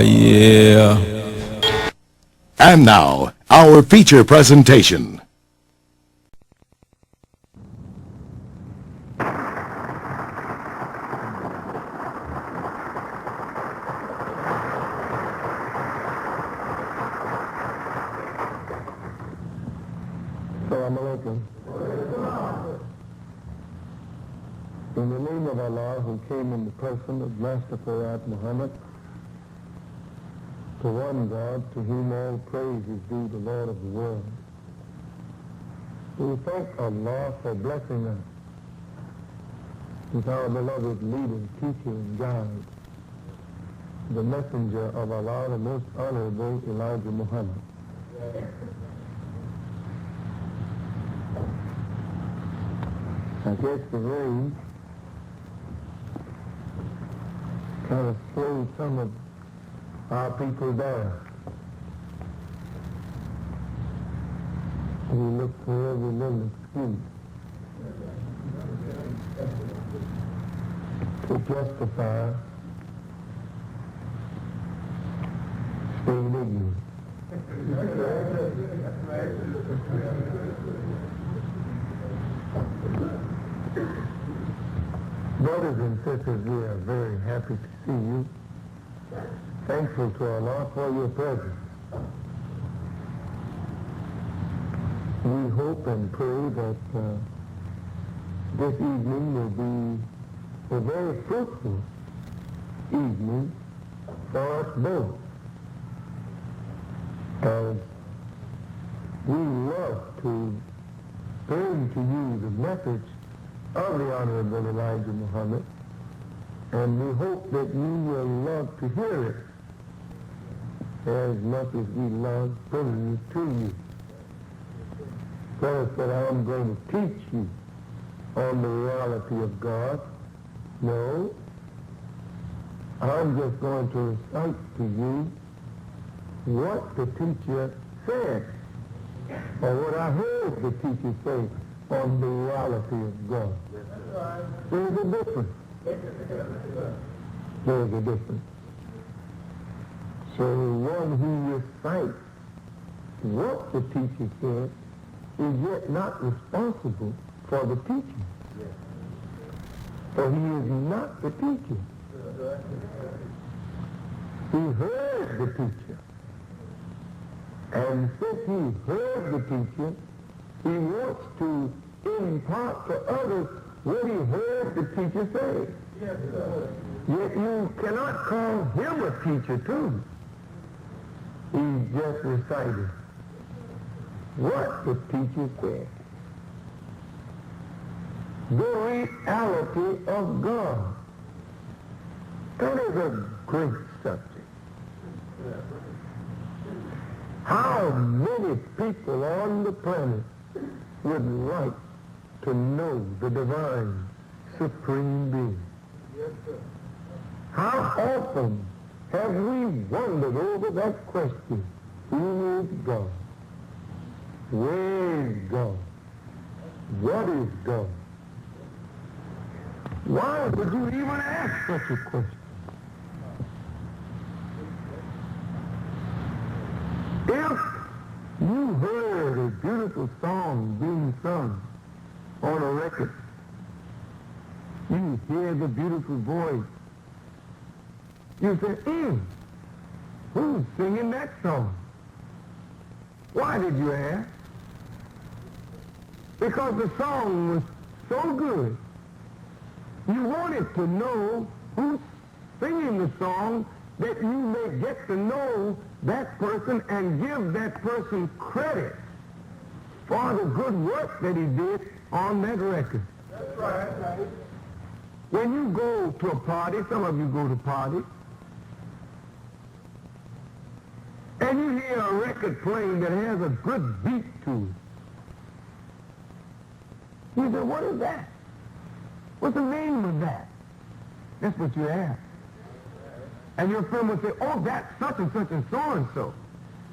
Yeah. And now, our feature presentation. Assalamu alaikum. In the name of Allah, who came in the person of Master Farad Muhammad, to one God, to whom all praise is due, the Lord of the world. We thank Allah for blessing us with our beloved leader, teacher, and guide, the messenger of Allah, the most honorable Elijah Muhammad. I guess the rain kind of slowed some of our people down. We look for every little excuse to justify staying ignorant. Brothers and sisters, we are very happy to see you. Thankful to Allah for your presence. We hope and pray that this evening will be a very fruitful evening for us both, as we love to bring to you the message of the Honorable Elijah Muhammad, and we hope that you will love to hear it as much as we love bringing it to you. Brother said, I'm going to teach you on the reality of God. No, I'm just going to recite to you what the teacher said, or what I heard the teacher say on the reality of God. There's a difference. There's a difference. So one who recites what the teacher said is yet not responsible for the teaching. For he is not the teacher. He heard the teacher. And since he heard the teacher, he wants to impart to others what he heard the teacher say. Yes, yet you cannot call him a teacher too. He's just reciting what the teacher said. The reality of God. That is a great subject. How many people on the planet would like to know the divine supreme being? Yes, sir. How often have we wondered over that question? Who is God? Where is God? What is God? Why would you even ask such a question? If you heard a beautiful song being sung on a record, you hear the beautiful voice, you say, who's singing that song? Why did you ask? Because the song was so good. You wanted to know who's singing the song, that you may get to know that person and give that person credit for the good work that he did on that record. That's right. When you go to a party, some of you go to parties, and you hear a record playing that has a good beat to it, you say, what is that? What's the name of that? That's what you ask. And your friend will say, oh, that's such and such and so-and-so.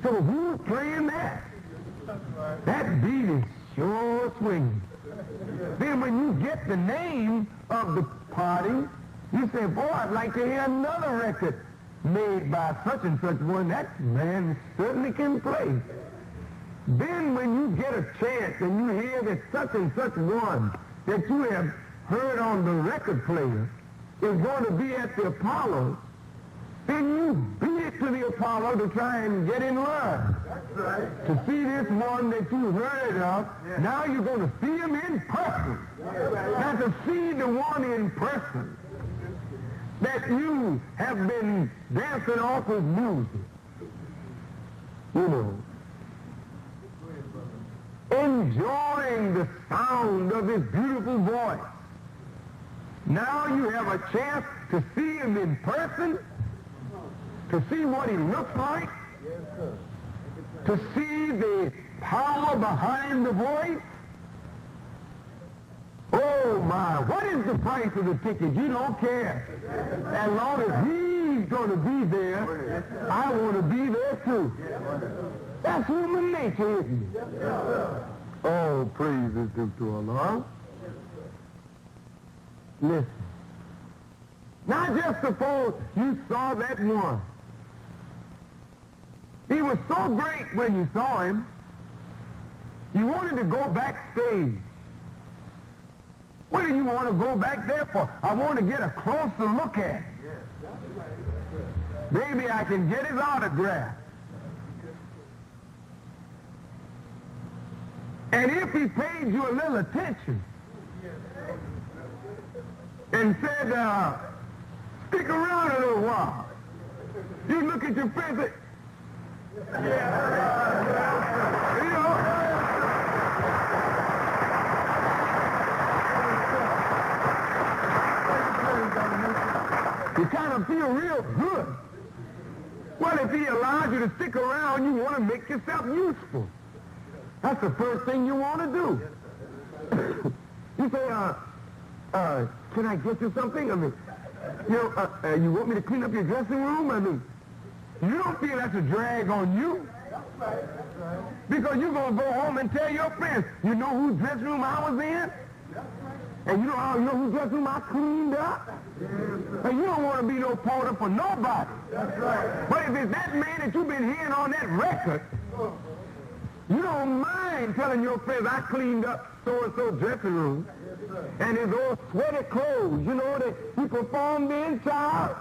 So who's playing that? That beat is sure swinging. Then when you get the name of the party, you say, boy, I'd like to hear another record made by such and such one, that man certainly can play. Then when you get a chance and you hear that such and such one that you have heard on the record player is going to be at the Apollo, then you beat it to the Apollo to try and get in line. That's right. To see this one that you heard of, now you're going to see him in person. Now to see the one in person that you have been dancing off with music, you know, enjoying the sound of his beautiful voice. Now you have a chance to see him in person, to see what he looks like, to see the power behind the voice. Oh my, what is the price of the ticket? You don't care. As long as he's going to be there, I want to be there too. That's human nature, isn't it? Oh, praise is due to Allah. Listen. Now just suppose you saw that one. He was so great when you saw him, you wanted to go backstage. What do you want to go back there for? I want to get a closer look at him. Maybe I can get his autograph. And if he paid you a little attention and said, stick around a little while, you look at your friend and say, you know, you kind of feel real good. Well, if he allows you to stick around, you want to make yourself useful. That's the first thing you want to do. You say, can I get you something? I mean, you want me to clean up your dressing room? I mean, you don't feel that's a drag on you. Because you're going to go home and tell your friends, you know whose dressing room I was in? And you know whose dressing room I cleaned up? And you don't want to be no porter for nobody. But if it's that man that you've been hearing on that record, you don't mind telling your friends, I cleaned up so-and-so dressing room. And his old sweaty clothes, you know, that he performed in child.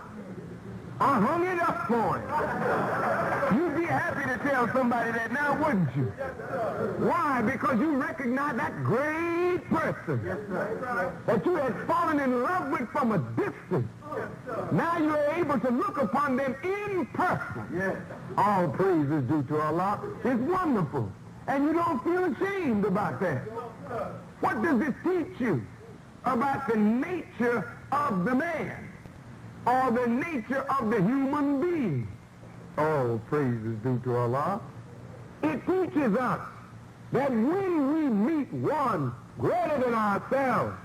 I hung it up for him. You'd be happy to tell somebody that now, wouldn't you? Why? Because you recognize that great person that you had fallen in love with from a distance. Now you're able to look upon them in person. All praise is due to Allah. It's wonderful. And you don't feel ashamed about that. What does it teach you about the nature of the man? Or the nature of the human being? Oh, praise is due to Allah. It teaches us that when we meet one greater than ourselves,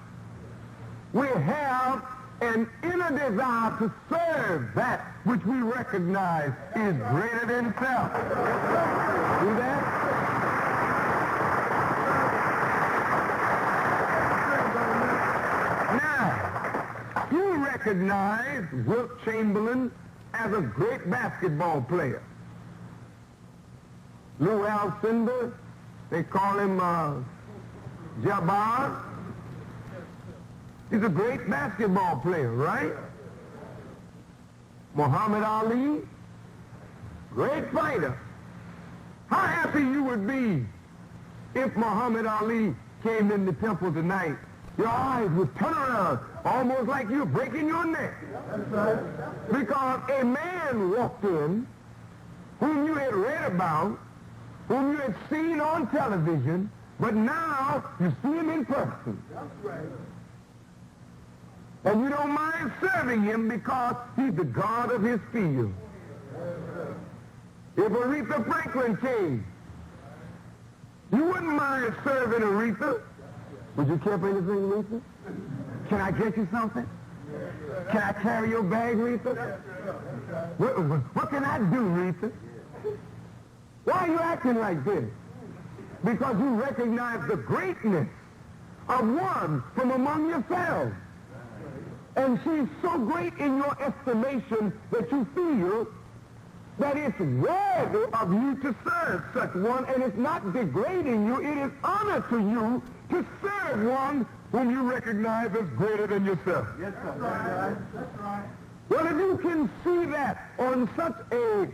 we have an inner desire to serve that which we recognize is greater than self. See that? You recognize Wilt Chamberlain as a great basketball player. Lou Alcindor, they call him Jabbar. He's a great basketball player, right? Muhammad Ali, great fighter. How happy you would be if Muhammad Ali came in the temple tonight. Your eyes would turn around, almost like you're breaking your neck. Because a man walked in whom you had read about, whom you had seen on television, but now you see him in person. And you don't mind serving him because he's the God of his field. If Aretha Franklin came, you wouldn't mind serving Aretha. Would you care for anything, Aretha? Can I get you something? Can I carry your bag, Aretha? What can I do, Aretha? Why are you acting like this? Because you recognize the greatness of one from among yourselves. And she's so great in your estimation that you feel that it's worthy of you to serve such one, and it's not degrading you. It is honor to you to serve one whom you recognize as greater than yourself. Yes, sir. That's right. That's right. Well, if you can see that on such a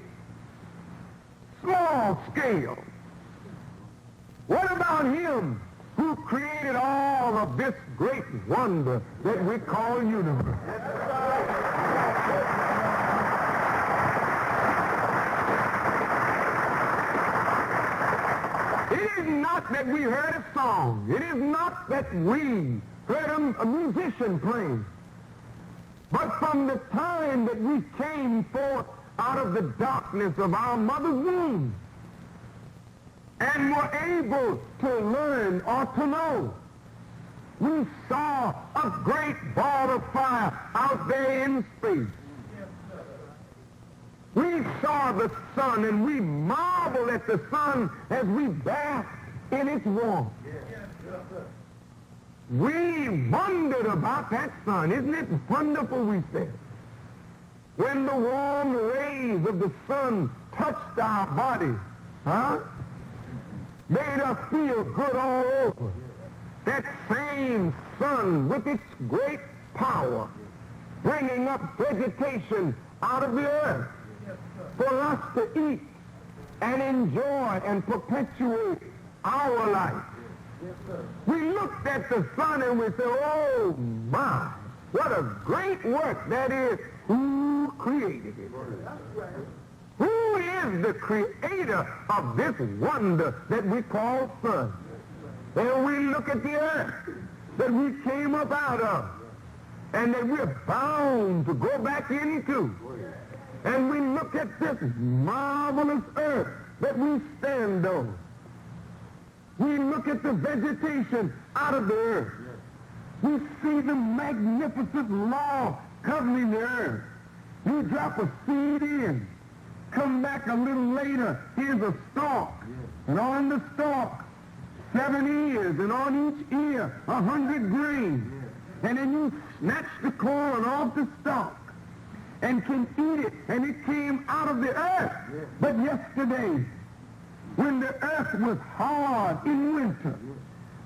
small scale, what about him who created all of this great wonder that we call universe? It is not that we heard a song. It is not that we heard a musician play. But from the time that we came forth out of the darkness of our mother's womb and were able to learn or to know, we saw a great ball of fire out there in space. We saw the sun, and we marveled at the sun as we basked in its warmth. We wondered about that sun. Isn't it wonderful, we said? When the warm rays of the sun touched our bodies, made us feel good all over. That same sun with its great power, bringing up vegetation out of the earth for us to eat and enjoy and perpetuate our life. We looked at the sun and we said, oh my, what a great work that is. Who created it? Who is the creator of this wonder that we call sun? And we look at the earth that we came up out of and that we're bound to go back into. And we look at this marvelous earth that we stand on. We look at the vegetation out of the earth. We see the magnificent law covering the earth. You drop a seed in, come back a little later, here's a stalk. And on the stalk, 7 ears, and on each ear, 100 grains. And then you snatch the corn off the stalk and can eat it, and it came out of the earth. But yesterday, when the earth was hard in winter,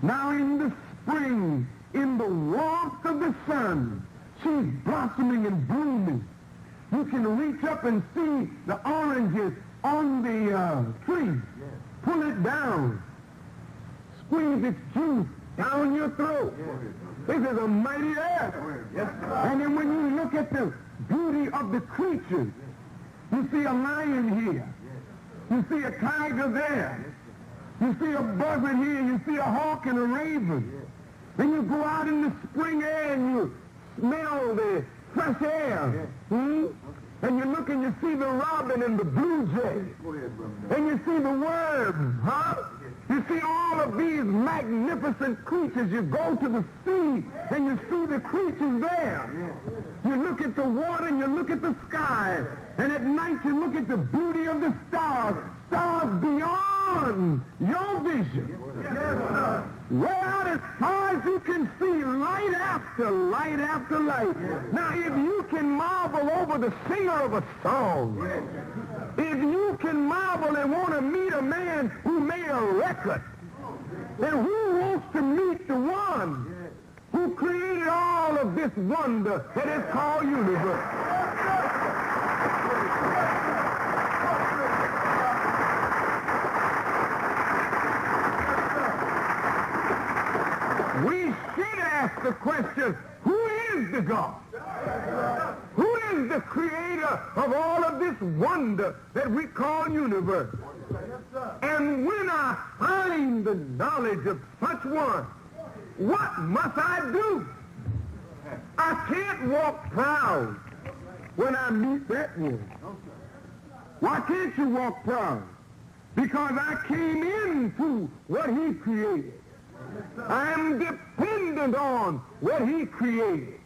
now in the spring, in the warmth of the sun, she's blossoming and blooming. You can reach up and see the oranges on the tree. Pull it down. Squeeze its juice down your throat. This is a mighty earth. And then when you look at the beauty of the creatures, you see a lion here. You see a tiger there. You see a buzzard here. You see a hawk and a raven. Then you go out in the spring air and you smell the fresh air. And you look and you see the robin and the blue jay. And you see the worms, You see all of these magnificent creatures. You go to the sea and you see the creatures there. You look at the water and you look at the sky. And at night you look at the beauty of the stars. Stars beyond your vision. Way out as far as you can see, light after light after light. Now if you can marvel over the singer of a song, if you can marvel and want to meet a man who made a record, then who wants to meet the one who created all of this wonder that is called universe? We should ask the question, who is the God? Who is the creator of all of this wonder that we call universe? And when I find the knowledge of such one, what must I do? I can't walk proud when I meet that one. Why can't you walk proud? Because I came into what he created. I'm dependent on what he created.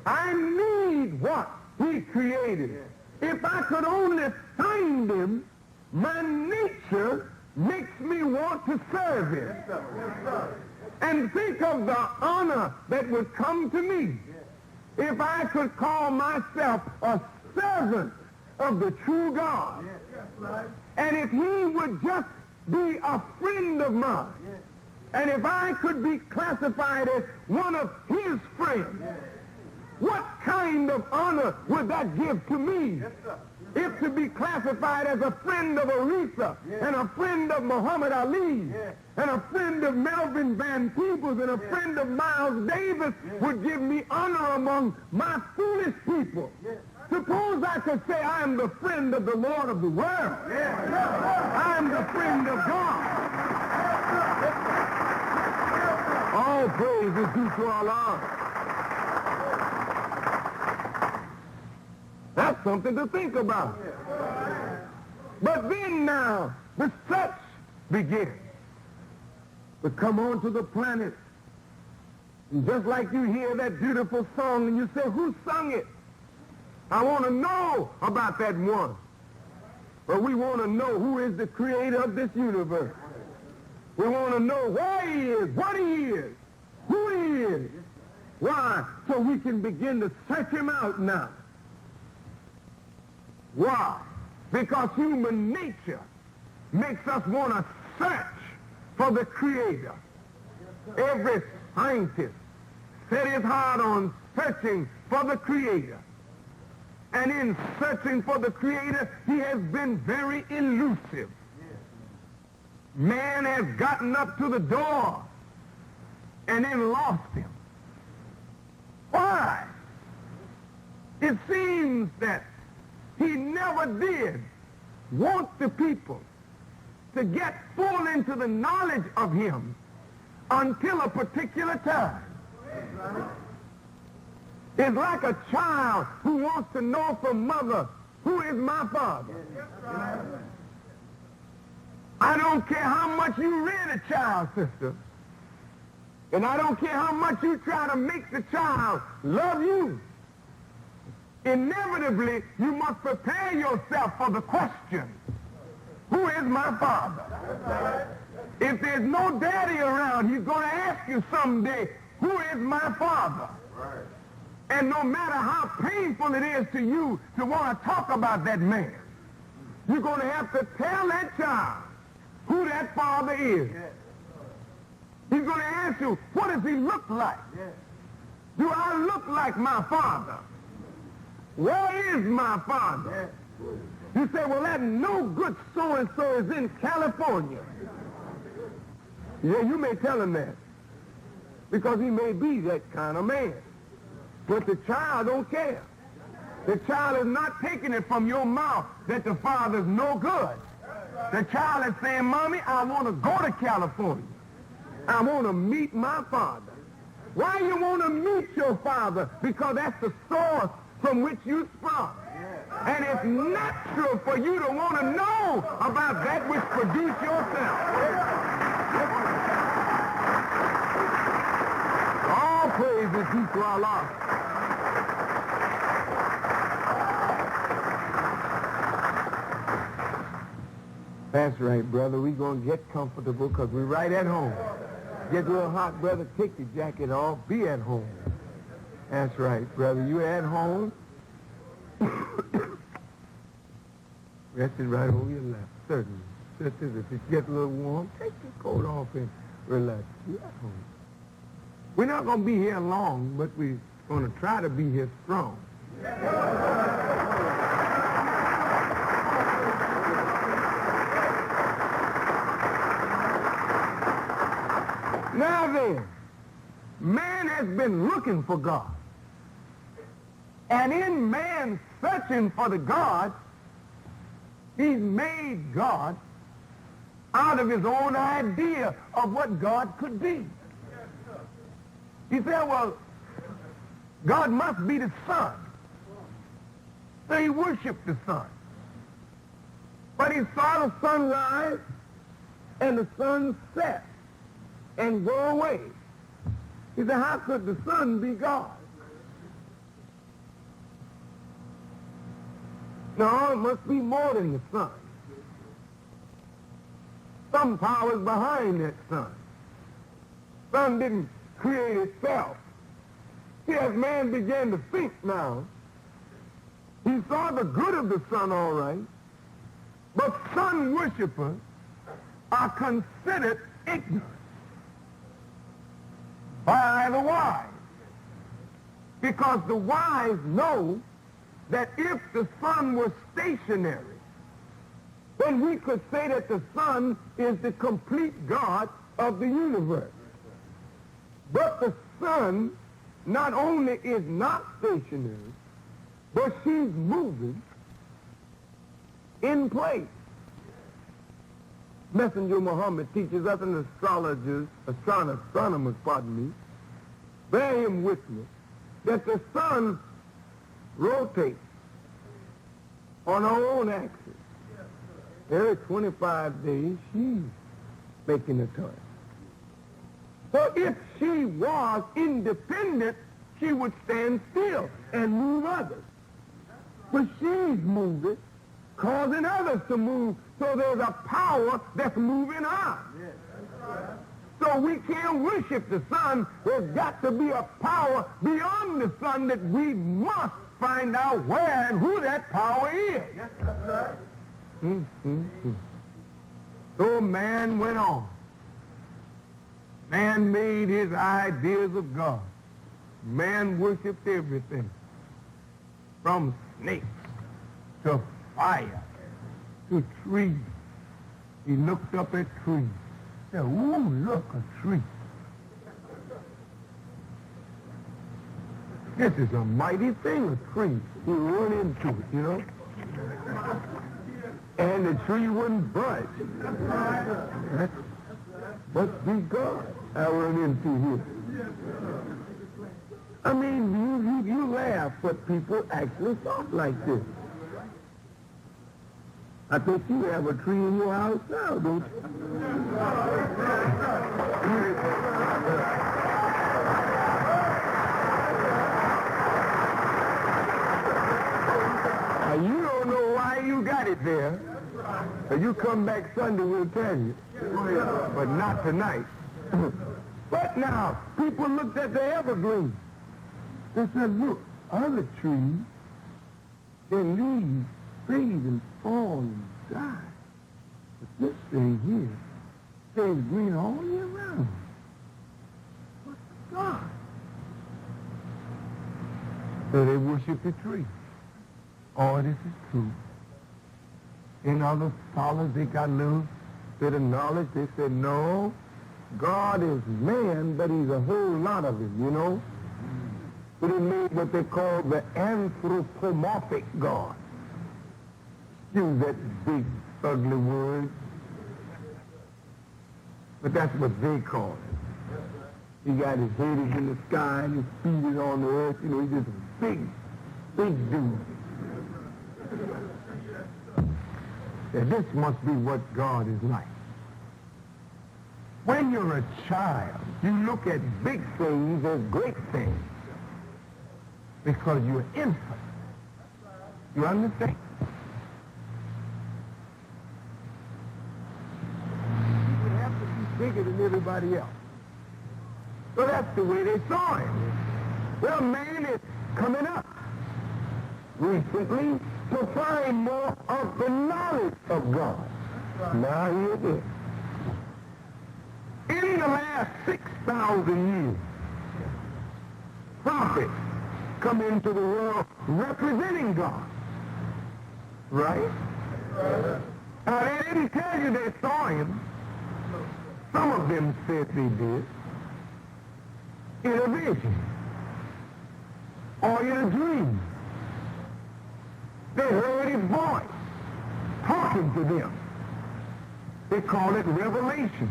I need what he created. If I could only find him, my nature makes me want to serve him. And think of the honor that would come to me if I could call myself a servant of the true God, and if he would just be a friend of mine, and if I could be classified as one of his friends, what kind of honor would that give to me? If to be classified as a friend of Aretha, and a friend of Muhammad Ali, and a friend of Melvin Van Peebles, and a friend of Miles Davis would give me honor among my foolish people. Suppose I could say I am the friend of the Lord of the world. I am the friend of God. All praise is due to Allah. That's something to think about. But then now, the search begins. We come onto the planet, and just like you hear that beautiful song, and you say, who sung it? I want to know about that one. But we want to know who is the creator of this universe. We want to know where he is, what he is, who he is. Why? So we can begin to search him out now. Why? Because human nature makes us want to search for the creator. Every scientist set his heart on searching for the creator. And in searching for the creator, he has been very elusive. Man has gotten up to the door and then lost him. Why? It seems that he never did want the people to get full into the knowledge of him until a particular time. It's like a child who wants to know from mother, who is my father? I don't care how much you rear the child, sister. And I don't care how much you try to make the child love you. Inevitably, you must prepare yourself for the question, who is my father? If there's no daddy around, he's going to ask you someday, who is my father? And no matter how painful it is to you to want to talk about that man, you're going to have to tell that child who that father is. He's going to ask you, what does he look like? Do I look like my father? Where is my father? You say, well, that no good so-and-so is in California. Yeah, you may tell him that, because he may be that kind of man. But the child don't care. The child is not taking it from your mouth that the father's no good. The child is saying, Mommy, I want to go to California. I want to meet my father. Why you want to meet your father? Because that's the source from which you sprung. And it's natural for you to want to know about that which produced yourself. All praise is due to Allah. That's right, brother. We're going to get comfortable because we're right at home. Get a little hot, brother. Take your jacket off. Be at home. That's right, brother. You at home. Rest it right over your left. Certainly. Sisters, if it gets a little warm, take your coat off and relax. You at home. We're not going to be here long, but we're going to try to be here strong. Now then, man has been looking for God. And in man searching for the God, he's made God out of his own idea of what God could be. He said, well, God must be the sun. So he worshiped the sun. But he saw the sun rise and the sun set and go away. He said, how could the sun be God? No, it must be more than the sun. Some power is behind that sun. Sun didn't create itself. See, as man began to think now, he saw the good of the sun all right, but sun worshipers are considered ignorant by the wise. Because the wise know that if the sun were stationary, then we could say that the sun is the complete God of the universe. But the sun not only is not stationary, but she's moving in place. Messenger Muhammad teaches us, and astronomers, bear him witness, that the sun rotates on her own axis. Every 25 days, she's making a turn. So if she was independent, she would stand still and move others. But she's moving, causing others to move, so there's a power that's moving her. So we can't worship the sun. There's got to be a power beyond the sun that we must find out where and who that power is. So man went on. Man made his ideas of God. Man worshipped everything, from snakes to fire to trees. He looked up at trees. Said, ooh, look, a tree. This is a mighty thing, a tree. He run into it, you know. And the tree wouldn't budge. That must be God I run into here. I mean, you laugh, but people actually thought like this. I think you have a tree in your house now, don't you? You don't know why you got it there. You come back Sunday, we'll tell you. But not tonight. But now, people looked at the evergreen. They said, look, other trees, their leaves fade and fall and die. But this thing here stays green all year round. What's God? So they worship the tree. Oh, this is true. In other scholars, they got a little bit of knowledge. They said, no, God is man, but he's a whole lot of him, you know. But he made what they call the anthropomorphic God. Use that big, ugly word. But that's what they call it. He got his head is in the sky and his feet is on the earth. You know, he's just a big, big dude. Yeah, this must be what God is like. When you're a child, you look at big things as great things because you're infant. You understand? You would have to be bigger than everybody else. So that's the way they saw him. Well, man is coming up recently to find more of the knowledge of God. Now here it is. In the last 6,000 years, prophets come into the world representing God. Right? Now, they didn't tell you they saw him. Some of them said they did. In a vision. Or in a dream. They heard his voice talking to them. They call it revelation.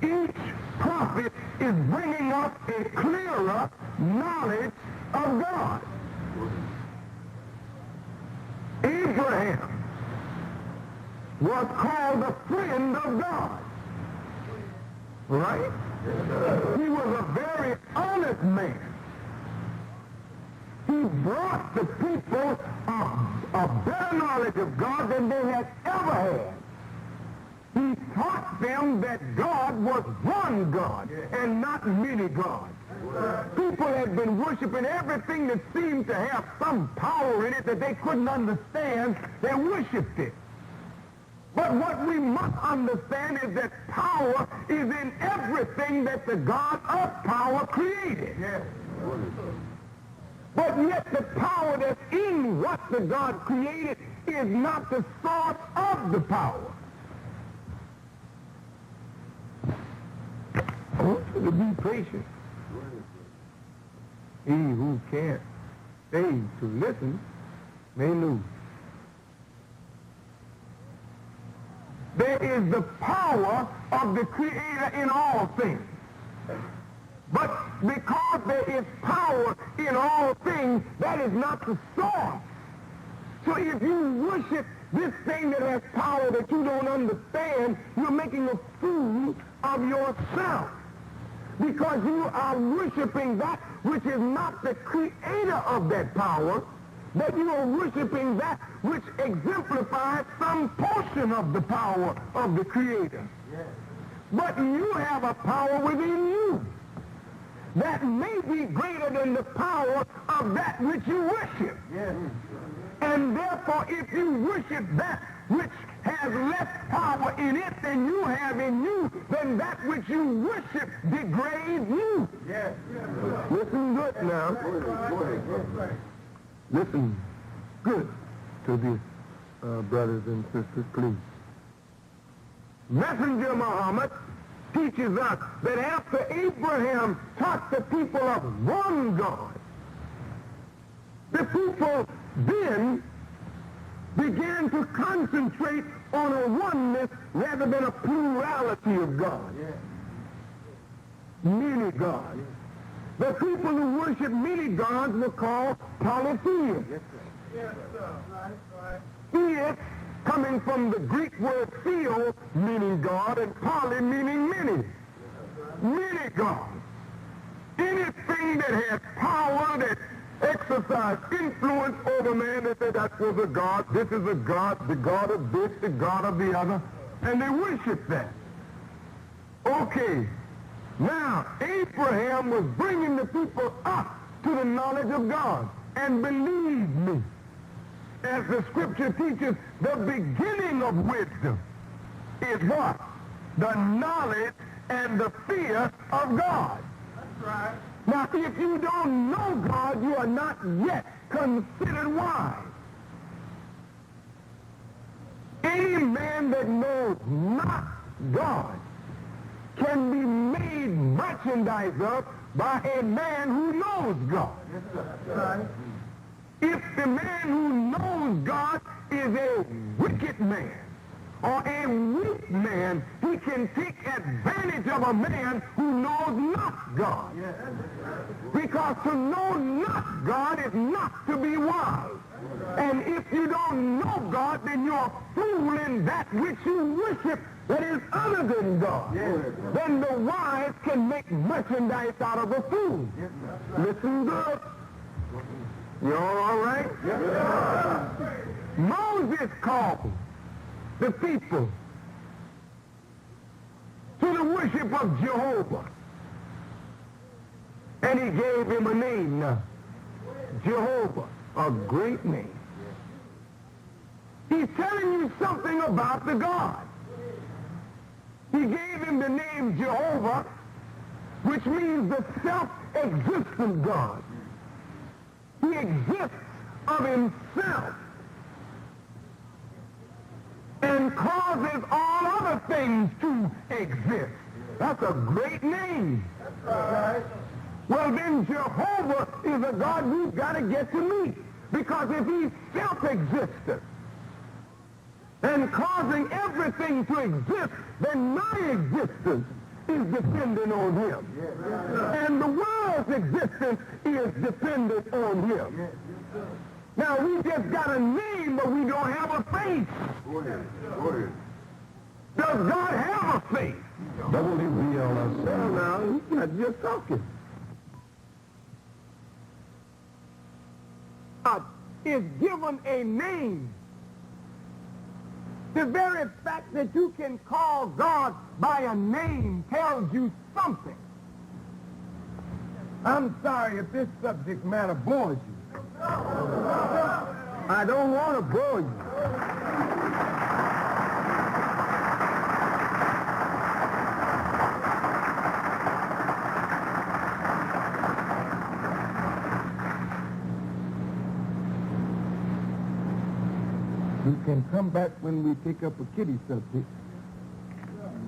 Each prophet is bringing up a clearer knowledge of God. Abraham was called a friend of God. Right? He was a very honest man. He brought the people a better knowledge of God than they had ever had. He taught them that God was one God and not many gods. People had been worshiping everything that seemed to have some power in it that they couldn't understand. They worshiped it. But what we must understand is that power is in everything that the God of power created. But yet the power that's in what the God created is not the source of the power. I want you to be patient. He who can't stay to listen may lose. There is the power of the Creator in all things. But because there is power in all things, that is not the source. So if you worship this thing that has power that you don't understand, you're making a fool of yourself. Because you are worshiping that which is not the creator of that power, but you are worshiping that which exemplifies some portion of the power of the creator. Yes. But you have a power within you that may be greater than the power of that which you worship. Yes. And therefore, if you worship that which has less power in it than you have in you, then that which you worship degrades you. Yes. Listen good now. Listen good to this, brothers and sisters, please. Messenger Muhammad teaches us that after Abraham taught the people of one God, the people then began to concentrate on a oneness rather than a plurality of God. Many gods. The people who worship many gods were called polytheists. Yes, sir. Right. Theist, coming from the Greek word theo, meaning God, and poly, meaning many. Many gods. Anything that has power, that exercise influence over man, they say that was a god, this is a god, the god of this, the god of the other, and they worship that. Okay, now Abraham was bringing the people up to the knowledge of God, and believe me, as the scripture teaches, the beginning of wisdom is what? The knowledge and the fear of God. That's right. Now, if you don't know God, you are not yet considered wise. Any man that knows not God can be made merchandise of by a man who knows God. Right. If the man who knows God is a wicked man or a weak man, he can take advantage of a man who knows not God. Because to know not God is not to be wise. And if you don't know God, then you're a fool in that which you worship that is other than God. Then the wise can make merchandise out of a fool. Listen good. You all right? Moses called the people to the worship of Jehovah. And he gave him a name now. Jehovah, a great name. He's telling you something about the God. He gave him the name Jehovah, which means the self-existent God. He exists of himself and causes all other things to exist. That's a great name. Right. Well, then Jehovah is a God we've got to get to meet. Because if he's self-existent and causing everything to exist, then my existence is dependent on him. And the world's existence is dependent on him. Now, we just got a name, but we don't have a face. Does God have a face? WBLS. Well, now, you're not just talking. God is given a name. The very fact that you can call God by a name tells you something. I'm sorry if this subject matter bores you. I don't want to bore you. You can come back when we take up a kiddie subject.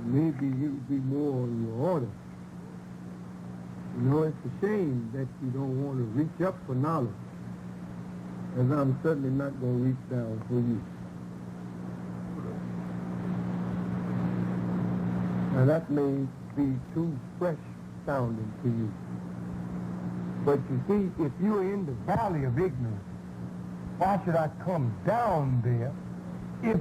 Maybe it'll be more on your order. You know, it's a shame that you don't want to reach up for knowledge, as I'm certainly not going to reach down for you. Now, that may be too fresh sounding to you. But you see, if you're in the valley of ignorance, why should I come down there if...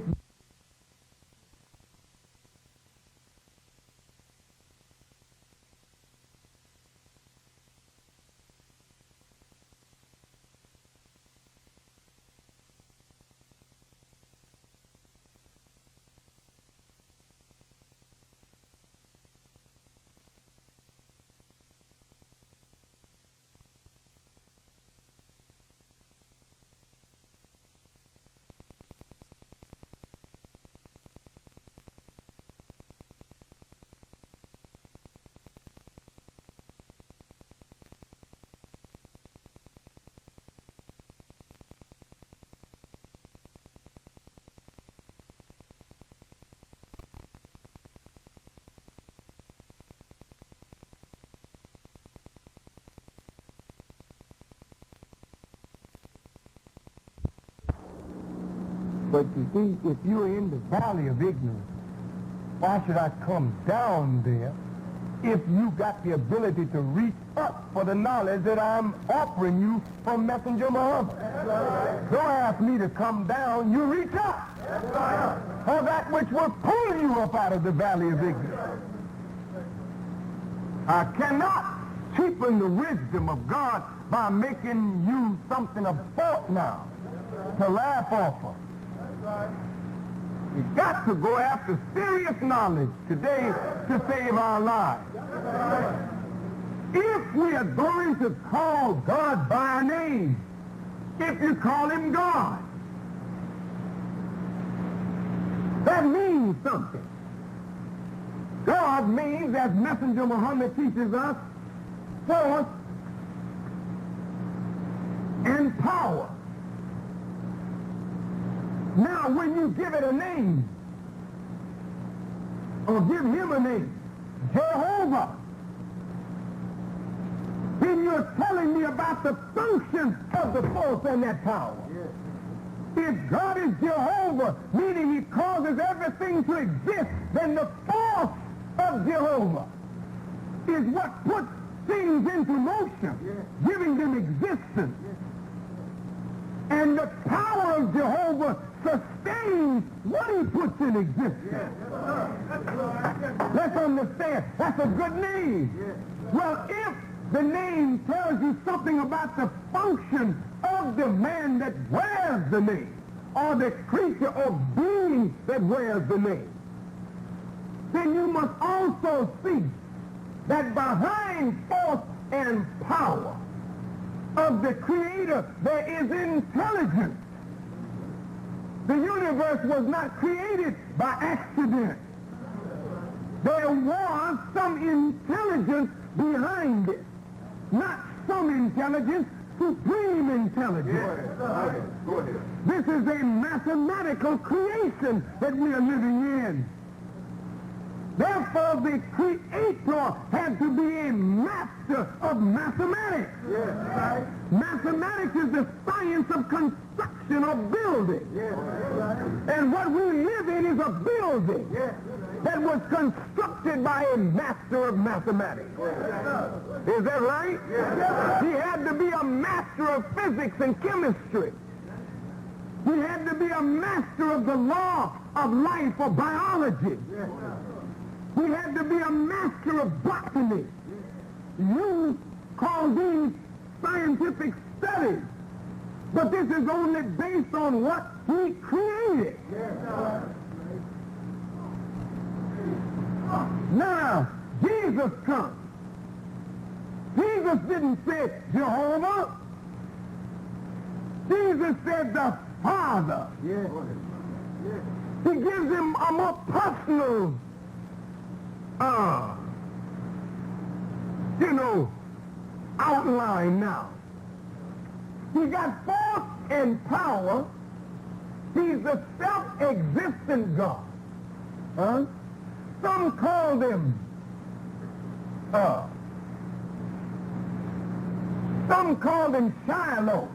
But you see, if you're in the valley of ignorance, why should I come down there if you got the ability to reach up for the knowledge that I'm offering you from Messenger Muhammad? Don't ask me to come down, you reach up for that which will pull you up out of the valley of ignorance. I cannot cheapen the wisdom of God by making you something of sport now to laugh off of. We've got to go after serious knowledge today to save our lives. If we are going to call God by a name, if you call him God, that means something. God means, as Messenger Muhammad teaches us, force and power. Now, when you give it a name, or give him a name, Jehovah, then you're telling me about the function of the force and that power. Yes. If God is Jehovah, meaning he causes everything to exist, then the force of Jehovah is what puts things into motion, giving them existence. And the power of Jehovah sustains what he puts in existence. Let's understand, that's a good name. Well, if the name tells you something about the function of the man that wears the name, or the creature or being that wears the name, then you must also see that behind force and power of the Creator there is intelligence. The universe was not created by accident. There was some intelligence behind it. Not some intelligence, supreme intelligence. Go ahead. This is a mathematical creation that we are living in. Therefore, the Creator had to be a master of mathematics. Yes. Mathematics is the science of construction or building. Yes. And what we live in is a building that was constructed by a master of mathematics. Is that right? Yes. He had to be a master of physics and chemistry. He had to be a master of the law of life or biology. Yes. He had to be a master of botany. You call these scientific studies, but this is only based on what he created. Now, Jesus comes. Jesus didn't say Jehovah. Jesus said the Father. Yes. He gives him a more personal, outline now. He got force and power. He's the self-existent God. Some call him, Shiloh,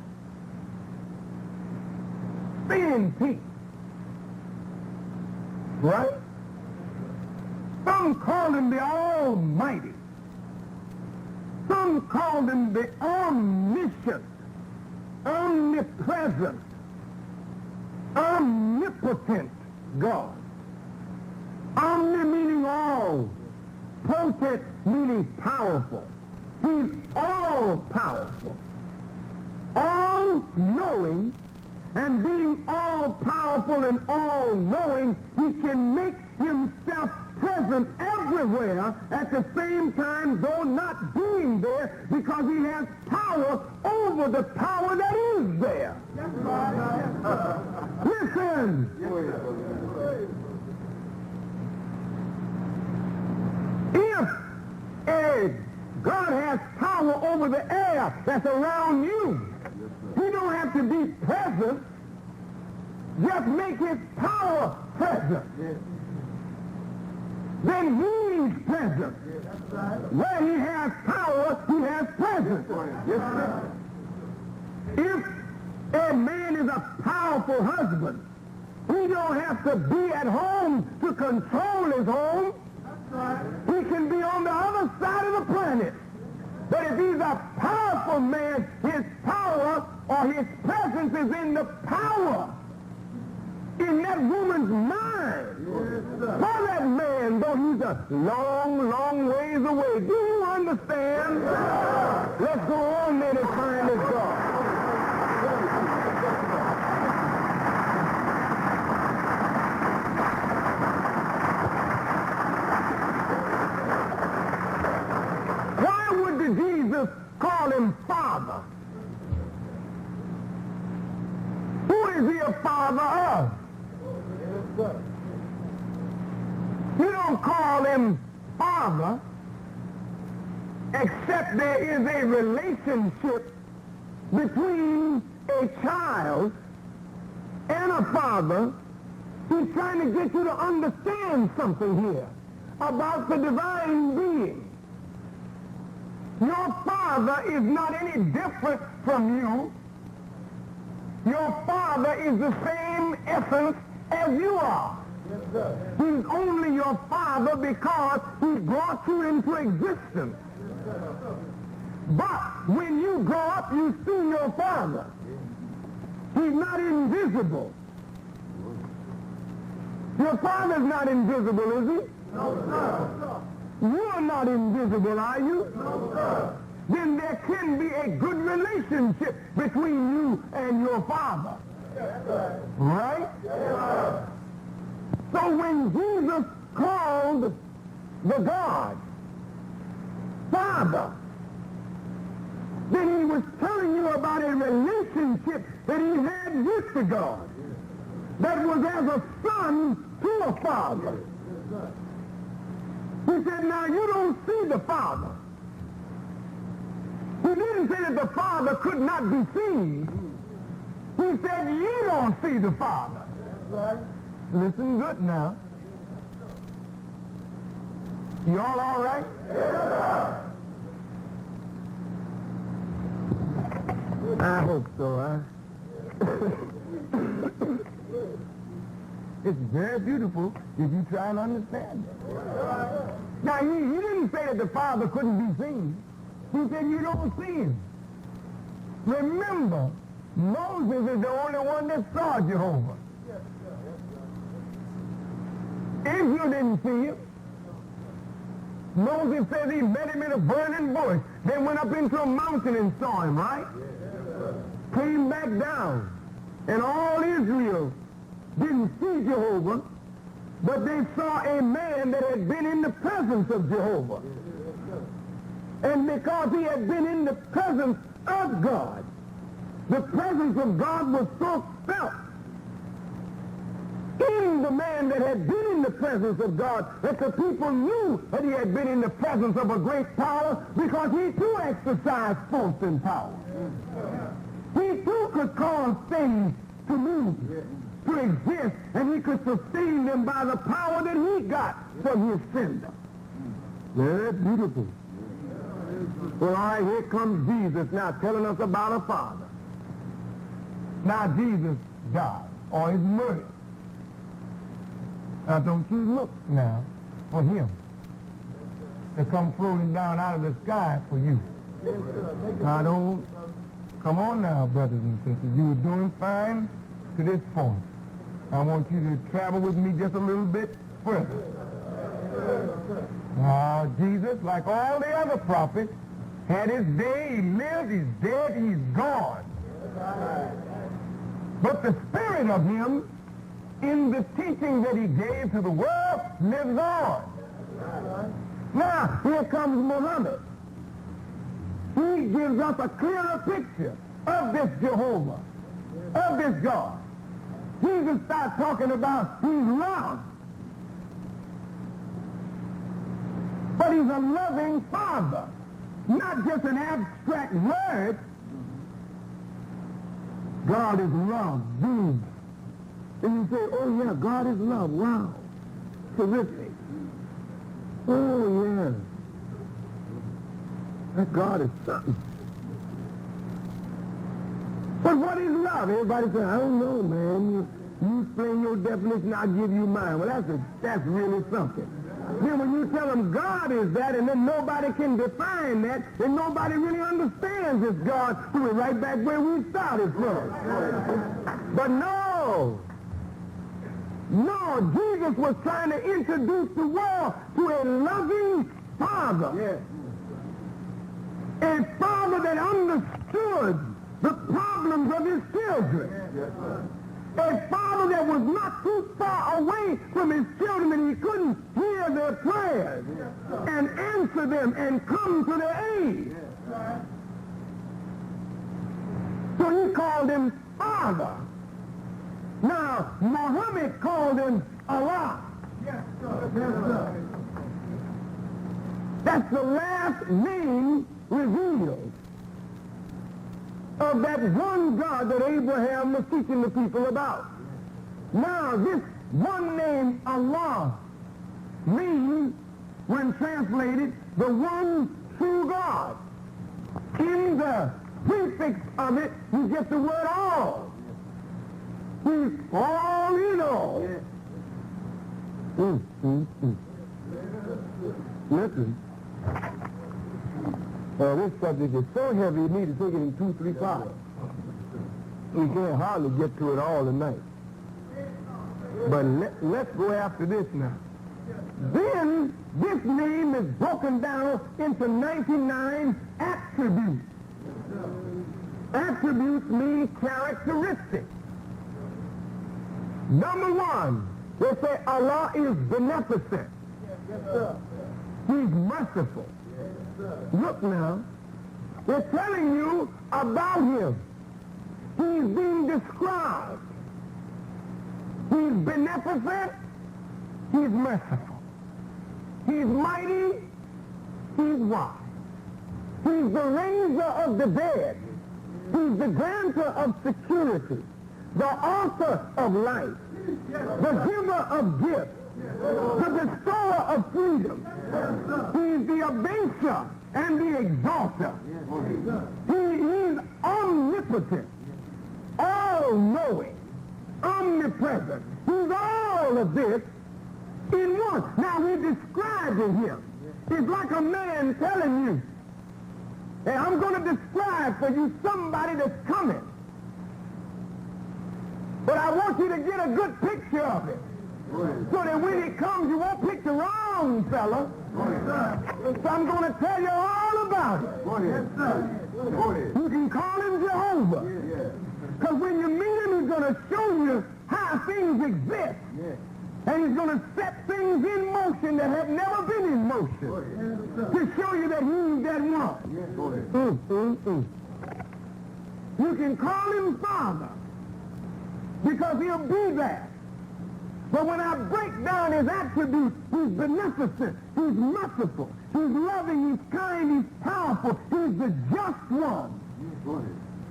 seeing peace. Right? Some call him the Almighty. Some call him the omniscient, omnipresent, omnipotent God. Omni meaning all, potent meaning powerful. He's all powerful, all knowing, and being all powerful and all knowing, he can make himself present everywhere at the same time, though not being there, because he has power over the power that is there. Listen. If God has power over the air that's around you, he don't have to be present. Just make his power present. Then he's present. Where he has power, he has presence. If a man is a powerful husband, he don't have to be at home to control his home. He can be on the other side of the planet. But if he's a powerful man, his power or his presence is in the power in that woman's mind. For that man, though he's a long, long ways away. Do you understand? Let's go on then and find this God. Why would Jesus call him Father? Who is he a father of? You don't call him Father except there is a relationship between a child and a father. He's trying to get you to understand something here about the divine being. Your father is not any different from you. Your father is the same essence as you are. He's only your father because he brought you into existence. But when you grow up, you see your father. He's not invisible. Your father's not invisible, is he? No, sir. You're not invisible, are you? No, sir. Then there can be a good relationship between you and your father. Right? So when Jesus called the God Father, then he was telling you about a relationship that he had with the God that was as a son to a father. He said, now you don't see the Father. He didn't say that the Father could not be seen. He said, you don't see the Father. Listen good now. You all right? I hope so, huh? It's very beautiful if you try and understand it. Now, he didn't say that the Father couldn't be seen. He said you don't see him. Remember, Moses is the only one that saw Jehovah. Israel didn't see him. Moses says he met him in a burning bush. They went up into a mountain and saw him, right? Came back down. And all Israel didn't see Jehovah, but they saw a man that had been in the presence of Jehovah. And because he had been in the presence of God, the presence of God was so felt in the man that had been in the presence of God that the people knew that he had been in the presence of a great power, because he too exercised force and power. He too could cause things to move, to exist, and he could sustain them by the power that he got from his sender. That's beautiful. Well, all right, here comes Jesus now telling us about a father. Now Jesus died or is murdered. Now don't you look now for him to come floating down out of the sky for you. Now don't, come on now, brothers and sisters. You were doing fine to this point. I want you to travel with me just a little bit further. Now Jesus, like all the other prophets, had his day, he lived, he's dead, he's gone. But the spirit of him, in the teaching that he gave to the world, lives on. Now, here comes Muhammad. He gives us a clearer picture of this Jehovah, of this God. Jesus starts talking about he's love. But he's a loving father, not just an abstract word. God is love, boom. And you say, oh yeah, God is love, wow, terrific. Oh yeah, that God is something. But what is love? Everybody says, I don't know, man. You explain your definition, I'll give you mine. Well, that's really something. Then when you tell them God is that, and then nobody can define that, then nobody really understands this God who is right back where we started from. But no, Jesus was trying to introduce the world to a loving father. A father that understood the problems of his children. A father that was not too far away from his children that he couldn't hear their prayers and answer them and come to their aid. So he called him Father. Now, Muhammad called him Allah. That's the last name revealed of that one God that Abraham was teaching the people about. Now, this one name, Allah, means, when translated, the one true God. In the prefix of it, you get the word all. He's all in all. Listen. This subject is so heavy, you need to take it in 2-3 parts. We can't hardly get to it all tonight. But let's go after this now. Then, this name is broken down into 99 attributes. Attributes mean characteristics. Number 1, they say Allah is beneficent. He's merciful. Look now, they're telling you about him. He's being described. He's beneficent. He's merciful. He's mighty. He's wise. He's the raiser of the dead. He's the granter of security, the author of life, the giver of gifts, the bestower of freedom. He's the abaser and the exalter. He's omnipotent, all-knowing, omnipresent. He's all of this in one. Now, we're describing him. It's like a man telling you, hey, I'm going to describe for you somebody that's coming. But I want you to get a good picture of it. So that when he comes, you won't pick the wrong fella. So I'm going to tell you all about it. You can call him Jehovah. Because when you meet him, he's going to show you how things exist. And he's going to set things in motion that have never been in motion to show you that he's that one. You can call him Father because he'll be there. But when I break down his attributes, he's beneficent, he's merciful, he's loving, he's kind, he's powerful, he's the just one.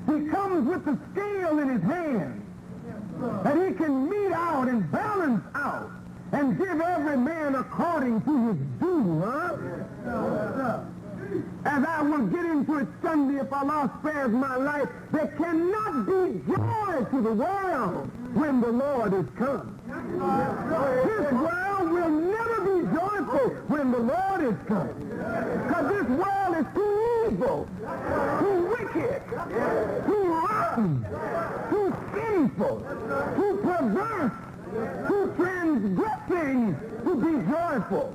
He comes with the scale in his hand that he can mete out and balance out and give every man according to his due. As I will get into it Sunday, if Allah spares my life, there cannot be joy to the world when the Lord is come. This world will never be joyful when the Lord is come. Because this world is too evil, too wicked, too rotten, too sinful, too perverse, too transgressing to be joyful.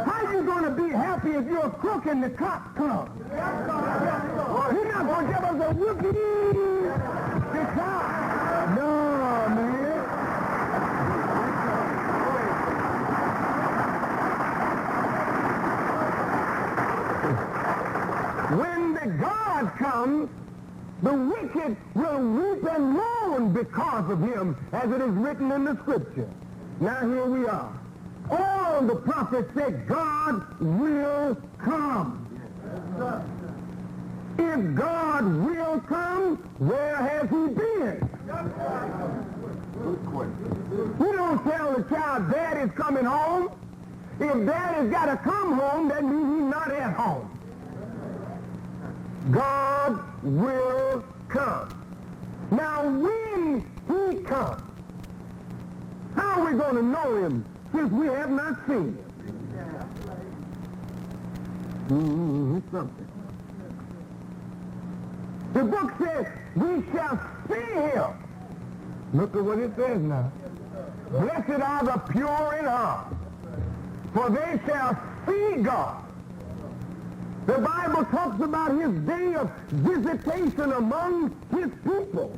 How are you going to be happy if you're a crook and the cops come? You're not going to give us a whoopee. The cops. No, man. When the God comes, the wicked will weep and mourn because of him, as it is written in the scripture. Now here we are. All the prophets said God will come. If God will come, where has he been? You don't tell the child, Dad is coming home. If Dad has got to come home, that means he's not at home. God will come. Now, when he comes, how are we going to know him since we have not seen him? Something. The book says, we shall see him. Look at what it says now. Blessed are the pure in heart, for they shall see God. The Bible talks about his day of visitation among his people.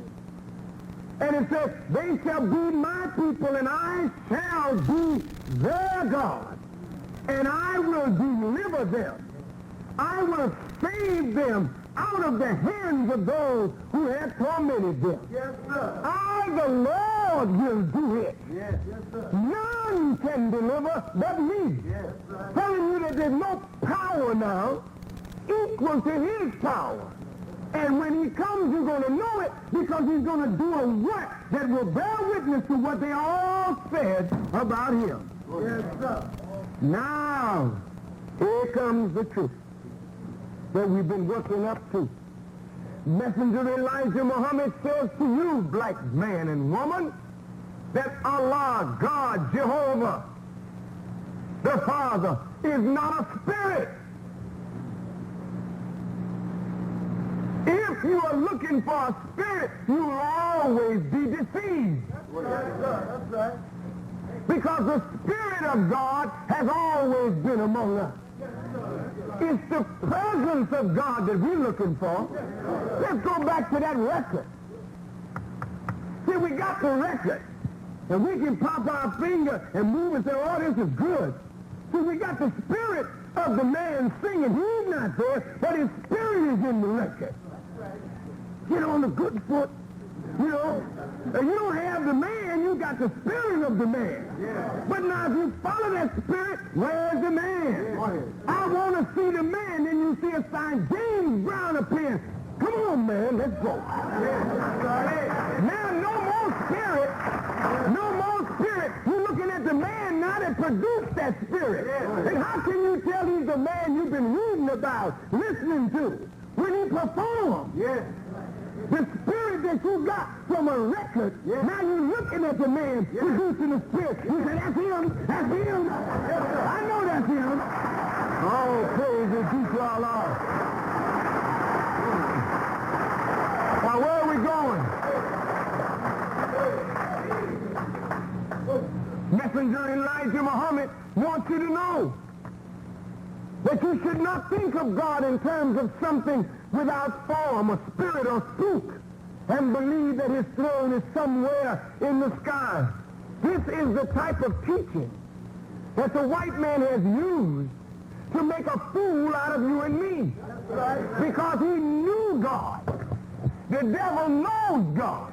And it says, they shall be my people, and I shall be their God. And I will deliver them. I will save them out of the hands of those who have tormented them. Yes, sir. I, the Lord, will do it. Yes, sir. None can deliver but me. Yes, sir. Telling you that there's no power now equal to his power. And when he comes, you're going to know it because he's going to do a work that will bear witness to what they all said about him. Yes, sir. Now, here comes the truth that we've been working up to. Messenger Elijah Muhammad says to you, black man and woman, that Allah, God, Jehovah, the Father, is not a spirit. If you are looking for a spirit, you will always be deceived. That's right. That's right. Because the Spirit of God has always been among us. It's the presence of God that we're looking for. Let's go back to that record. See, we got the record. And we can pop our finger and move and say, oh, this is good. See, we got the spirit of the man singing. He's not there, but his spirit is in the record. Get on the good foot. You know, you don't have the man, you got the spirit of the man. Yeah. But now if you follow that spirit, where's the man? Yeah. I want to see the man, then you see a sign, James Brown appears. Come on, man, let's go. Yeah. Now, no more spirit. No more spirit. You're looking at the man now that produced that spirit. Yeah. And how can you tell he's the man you've been reading about, listening to, when he performs? Yeah. The spirit that you got from a record, now you're looking at the man producing the spirit. You say, that's him, that's him. I know that's him. Oh, praise the Jesus Allah. Now, where are we going? Messenger Elijah Muhammad wants you to know that you should not think of God in terms of something without form or spirit or spook and believe that his throne is somewhere in the sky. This is the type of teaching that the white man has used to make a fool out of you and me. Because he knew God. The devil knows God.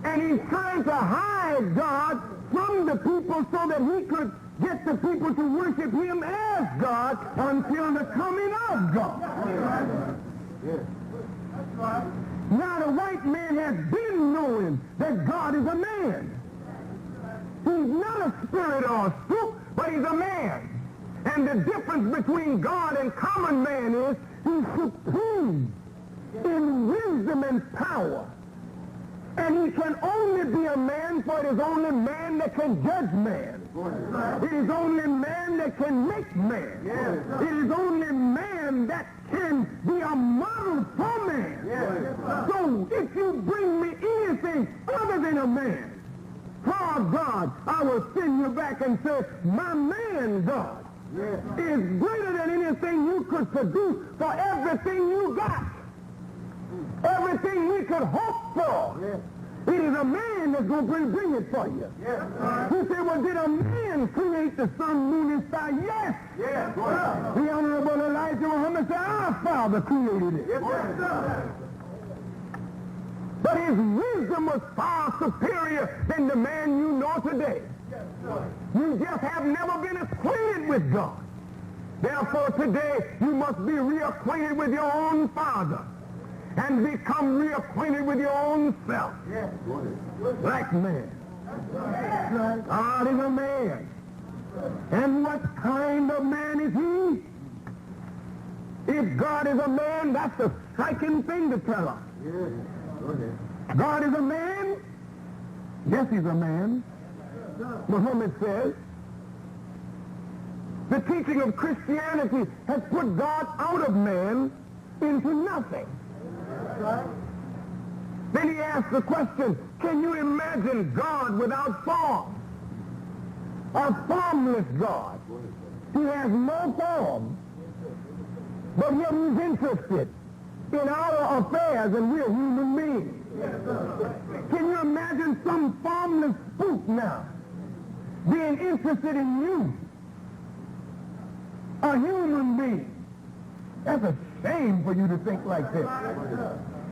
And he's trying to hide God from the people so that he could get the people to worship him as God until the coming of God. Now the white man has been knowing that God is a man. He's not a spirit or a spook, but he's a man. And the difference between God and common man is he's supreme in wisdom and power. And he can only be a man, for it is only man that can judge man. It is only man that can make man. It is only man that can be a model for man. So if you bring me anything other than a man, for God, I will send you back and say, my man God is greater than anything you could produce for everything you got. Everything we could hope for. It is a man that's going to bring it for you. You say, well, did a man create the sun, moon, and star? Yes. The Honorable Louis Farrakhan said, our Father created it. But his wisdom was far superior than the man you know today. You just have never been acquainted with God. Therefore, today, you must be reacquainted with your own Father and become reacquainted with your own self. Like man. God is a man. And what kind of man is he? If God is a man, that's a striking thing to tell us. God is a man? Yes, he's a man. Muhammad says, the teaching of Christianity has put God out of man into nothing. Then he asks the question, can you imagine God without form? A formless God. He has no form, but yet he's interested in our affairs, and we're human beings. Can you imagine some formless spook now being interested in you? A human being. That's a shame for you to think like this.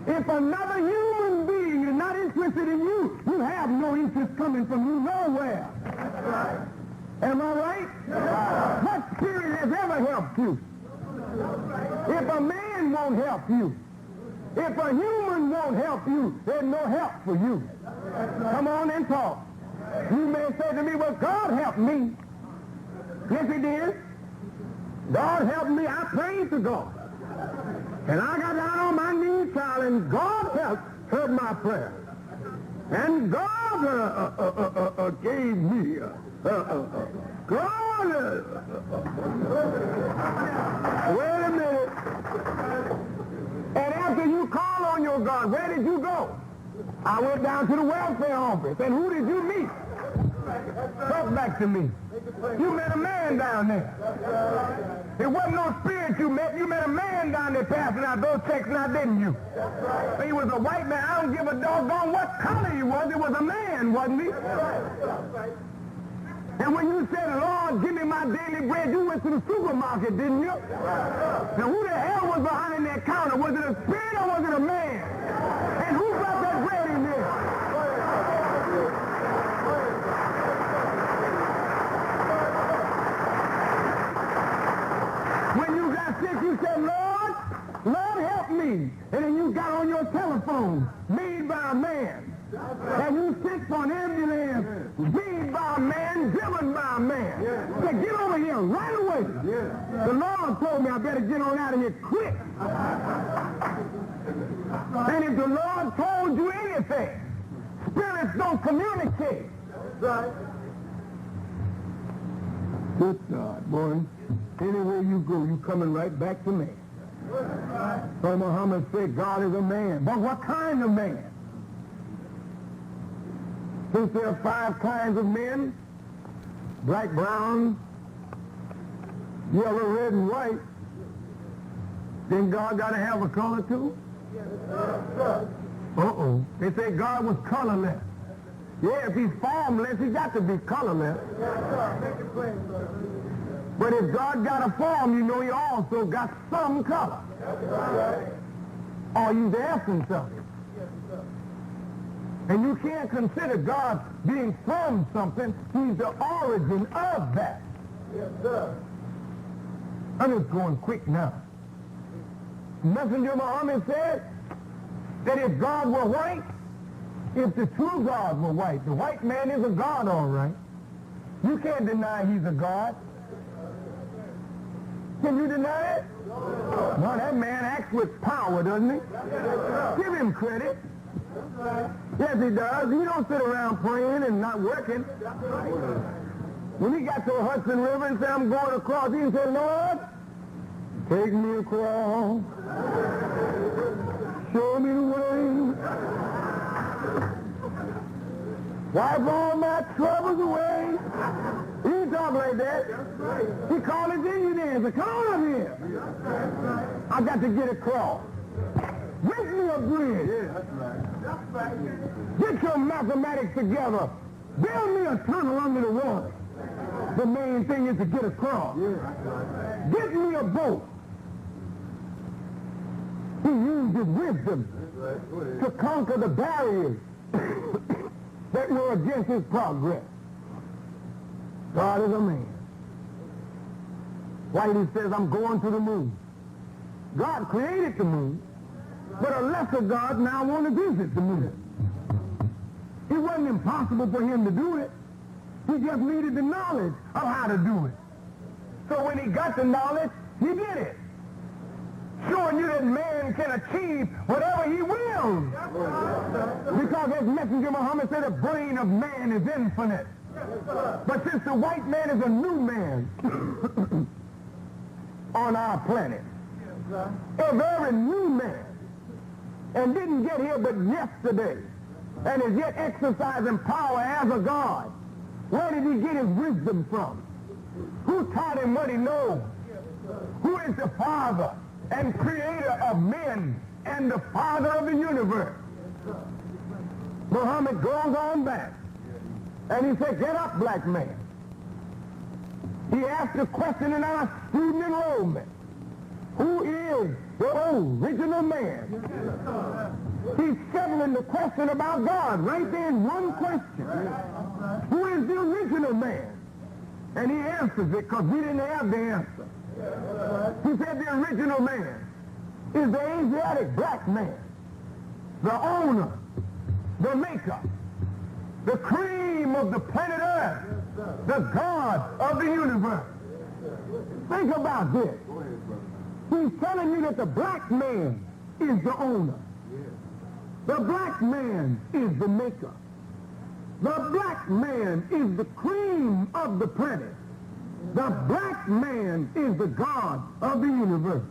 If another human being is not interested in you, you have no interest coming from you nowhere. Am I right? What spirit has ever helped you? If a man won't help you, if a human won't help you, there's no help for you. Come on and talk. You may say to me, well, God helped me. Yes, he did. God helped me. I prayed to God. And I got down on my knees, child, and God heard my prayer. And God gave me God. Wait a minute. And after you call on your God, where did you go? I went down to the welfare office. And who did you meet? Talk back to me. You met a man down there. It wasn't no spirit you met. You met a man down there passing out those checks now, didn't you? He was a white man. I don't give a doggone what color he was. It was a man, wasn't he? And when you said, Lord, give me my daily bread, you went to the supermarket, didn't you? Now, who the hell was behind that counter? Was it a spirit or was it a man? And who brought that bread in there? When you got sick, you said, Lord, help me. And then you got on your telephone, made by a man. And you sick for an ambulance, made by a man, driven by a man. Say, get over here right away. The Lord told me I better get on out of here quick. And if the Lord told you anything, spirits don't communicate. Good God, boy. Anywhere you go, you coming right back to me. So Muhammad said, God is a man. But what kind of man? Since there are 5 kinds of men, black, brown, yellow, red, and white, then God got to have a color too? Uh-oh. They say God was colorless. Yeah, if he's formless, he got to be colorless. Yes, sir. Make it plain, brother. But if God got a form, you know he also got some color. That's right. Or he's the essence of it. Yes, sir. And you can't consider God being from something. He's the origin of that. Yes, sir. I'm just going quick now. Messenger Muhammad said that if God were white, if the true God were white, the white man is a God, all right. You can't deny he's a God. Can you deny it? No, that man acts with power, doesn't he? Give him credit. Yes, he does. He don't sit around praying and not working. When he got to the Hudson River and said, I'm going across, he said, Lord, take me across. Show me the way. Wipe all my troubles away. He didn't talk like that. He called his Indian and said, come on up here. I got to get across. Make me a bridge. Get your mathematics together. Build me a tunnel under the water. The main thing is to get across. Get me a boat. He used his wisdom to conquer the barriers that were against his progress. God is a man. Whitey says, I'm going to the moon. God created the moon, but a lesser God now wants to visit the moon. It wasn't impossible for him to do it. He just needed the knowledge of how to do it. So when he got the knowledge, he did it. Showing you that man can achieve whatever he wills. Because as Messenger Muhammad said, the brain of man is infinite. But since the white man is a new man on our planet, a very new man, and didn't get here but yesterday, and is yet exercising power as a God, where did he get his wisdom from? Who taught him what he knows? Who is the Father and creator of men and the Father of the universe? Muhammad goes on back, and he said, get up, black man. He asked a question in our student enrollment. Who is the original man? He's settling the question about God right there in one question. Who is the original man? And he answers it because we didn't have the answer. He said the original man is the Asiatic black man, the owner, the maker, the cream of the planet Earth, the God of the universe. Think about this. He's telling you that the black man is the owner. The black man is the maker. The black man is the cream of the planet. The black man is the God of the universe.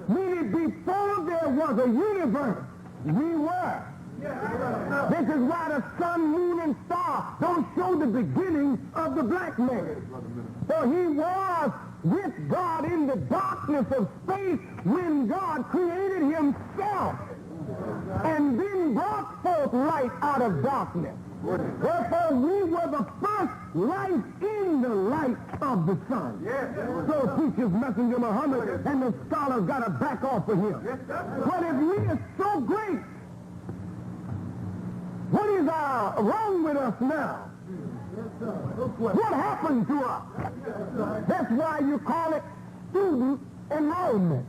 Meaning before there was a universe, we were. This is why the sun, moon, and star don't show the beginning of the black man. For he was with God in the darkness of space when God created himself and then brought forth light out of darkness. Therefore, we were the first light in the light of the sun. So preaches Messenger Muhammad, and the scholars got to back off of him. But if we are so great, what is wrong with us now? What happened to us? That's why you call it student enrollment.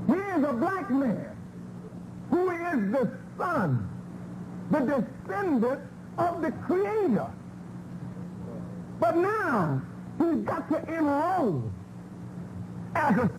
He is a black man who is the son, the descendant of the Creator. But now he's got to enroll as a